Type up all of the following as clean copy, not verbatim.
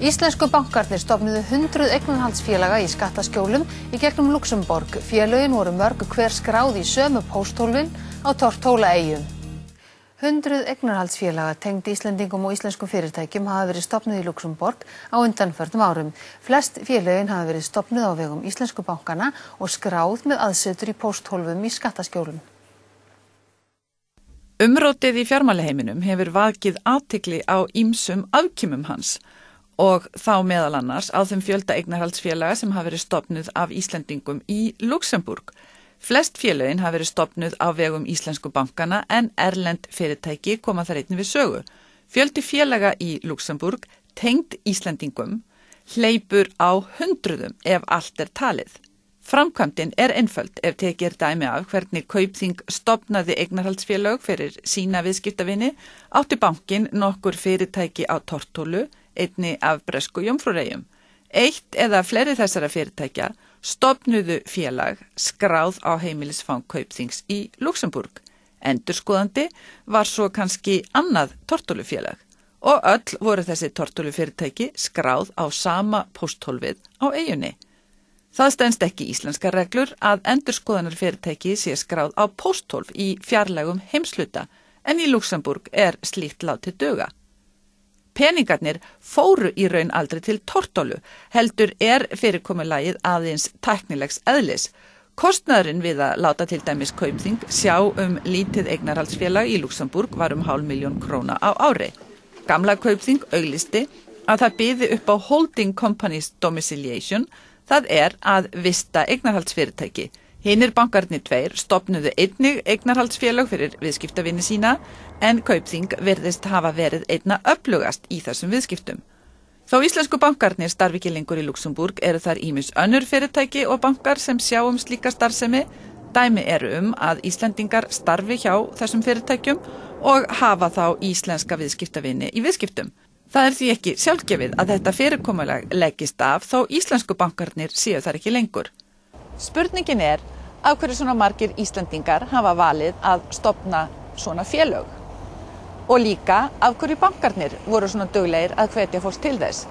Íslensku bankarnir stofnuðu 100 eignarhaldsfélaga í skattaskjólum í gegnum Luxemborg. Félögin voru mörg hver skráð í sömu pósthólfin á Tortóla-eyjum. 100 eignarhaldsfélaga tengd Íslendingum og íslenskum fyrirtækjum hafa verið stofnuð í Luxemborg á undanförnum árum. Flest félögin hafa verið stofnuð á vegum íslensku bankana og skráð með aðsetur í pósthólfum í skattaskjólum. Umrótið í fjármálaheiminum hefur vakið athygli á ýmsum afkimum hans og þá meðal annars á þeim fjölda eignarhaldsfélaga sem hafa verið stofnuð af Íslendingum í Luxemborg. Flest félögin hafa verið stofnuð á vegum íslensku bankana en erlend fyrirtæki koma þar einnig við sögu. Fjöldi félaga í Luxemborg tengd Íslendingum hleypur á hundruðum ef allt er talið. Framkvæmdin er einföld ef tekið dæmi af hvernig Kaupþing stofnaði eignarhaldsfélög fyrir sína viðskiptavini, átti bankinn nokkur fyrirtæki á Tortólu, einni af bresku Jómfrúreyjum. Eitt eða fleiri þessara fyrirtækja stofnuðu félag skráð á heimilisfang Kaupþings í Luxemborg. Endurskoðandi var svo kannski annað Tortólufélag og öll voru þessi Tortólufyrirtæki skráð á sama pósthólfið á eyjunni. Það stenst ekki íslenskar reglur að endurskoðunarfyrirtæki sé skráð á pósthólf í fjarlægum heimshluta en í Luxemborg er slíkt látið duga. Peningarnir fóru í raun aldrei til Tortólu, heldur er fyrirkomulagið aðeins tæknilegs eðlis. Kostnaðurinn við að láta til dæmis Kaupþing sjá lítið eignarhaldsfélag í Luxemborg var 500.000 króna á ári. Gamla Kaupþing auglisti að það byði upp á holding companies domiciliation, það er að vista eignarhaldsfyrirtæki. Hinir bankarnir tveir stofnuðu einnig eignarhaldsfélög fyrir viðskiptavini sína en Kaupþing virðist hafa verið einna öflugast í þessum viðskiptum. Þó íslensku bankarnir starfi ekki lengur í Luxemborg eru þar ýmis önnur fyrirtæki og bankar sem sjá slíka starfsemi. Dæmi eru að Íslendingar starfi hjá þessum fyrirtækjum og hafa þá íslenska viðskiptavini í viðskiptum. Það er því ekki sjálfgefið að þetta fyrirkomulag leggist af þó íslensku bankarnir séu þar ekki lengur. Spurningin er af hverju svona margir Íslendingar hafa valið að stofna svona félög og líka af hverju bankarnir voru svona duglegir að hvetja fólk til þess.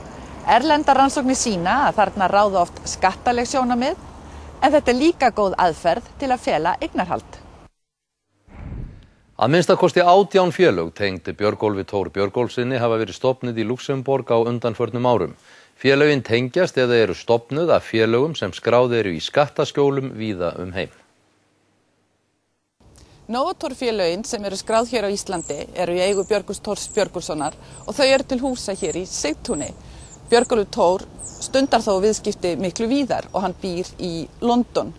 Erlendar rannsóknir sýna að þarna ráða oft skattaleg sjónarmið en þetta er líka góð aðferð til að fela eignarhald. Að minnstakosti 18 félög tengd Björgólfi Thor Björgólfssyni hafa verið stofnuð í Luxemborg á undanförnum árum. Félögin tengjast eða eru stofnuð af félögum sem skráð eru í skattaskjólum víða heim. Novator félögin sem eru skráð hér á Íslandi eru í eigu Björgóls Thors Björgólfssonar og þau eru til húsa hér í Sigtúni. Björgólfur Thor stundar þó viðskipti miklu víðar og hann býr í London.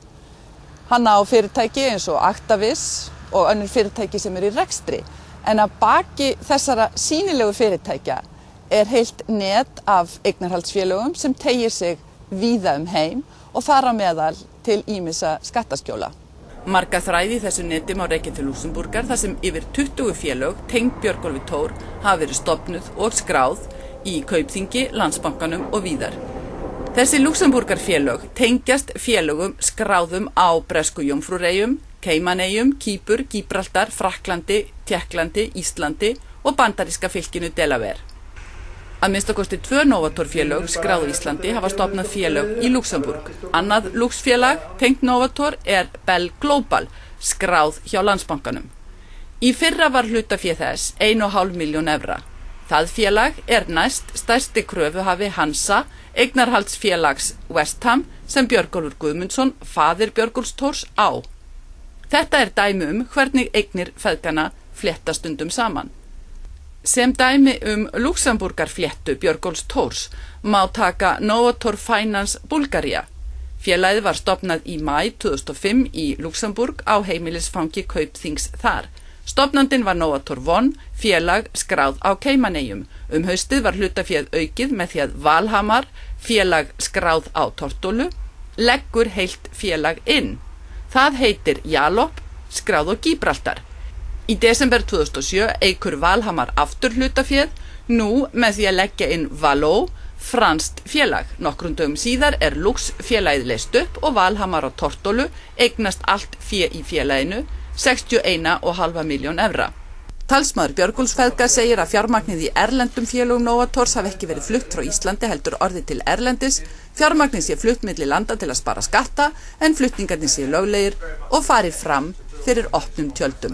Hann á fyrirtæki eins og Actavis og önnur fyrirtæki sem eru í rekstri. En að baki þessara sýnilegu fyrirtækja er heilt net af eignarhaldsfélögum sem teygir sig víða heim og þar á meðal til ýmissa skattaskjóla. Marga þræði í þessu neti má rekja til Luxemborgar þar sem yfir 20 félög tengd Björgólfi Thor hafa verið stofnuð og skráð í Kaupþingi, Landsbankanum og víðar. Þessi Luxemborgar félög tengjast félögum skráðum á bresku Jómfrúreyjum, Caymaneyjum, Kýpur, Gíbraltar, Frakklandi, Tékklandi, Íslandi og bandaríska fylkinu Delaware. Að minnstakosti 2 Novator félög skráð á Íslandi hafa stofnað félög í Luxemborg. Annað Lux-félag tengt Novator er Bell Global, skráð hjá Landsbankanum. Í fyrra var hlutafé þess 1,5 milljón evra. Það félag er næst stærsti kröfuhafi Hansa, eignarhaldsfélags West Ham sem Björgólfur Guðmundsson, faðir Björgóls Thors, á. Þetta er dæmi hvernig eignir feðgana flétta stundum saman. Sem dæmi Luxemborgar fléttu Björgóls Thors má taka Novator Finance Bulgaria. Félagið var stofnað í maí 2005 í Luxemborg á heimilisfangi Kaupþings þar. Stofnandinn var Novator One, félag skráð á Caymaneyjum. Haustið var hlutaféð aukið með því að Valhamar, félag skráð á Tortólu, leggur heilt félag inn. Það heitir Jalop, skráð á Gíbraltar. Í desember 2007 eikur Valhamar aftur hlutaféð, nú með því að leggja inn Való, franskt félag. Nokkrum dögum síðar er Lux félagið leyst upp og Valhamar á Tortólu eignast allt fé í félaginu, 61,5 milljón evra. Talsmaður Björgólfsfeðga segir að fjármagnið í erlendum félögum Novators hafi ekki verið flutt frá Íslandi heldur orðið til erlendis, fjármagnið sé flutt milli landa til að spara skatta en flutningarnir sé löglegir og farið fram fyrir opnum tjöldum.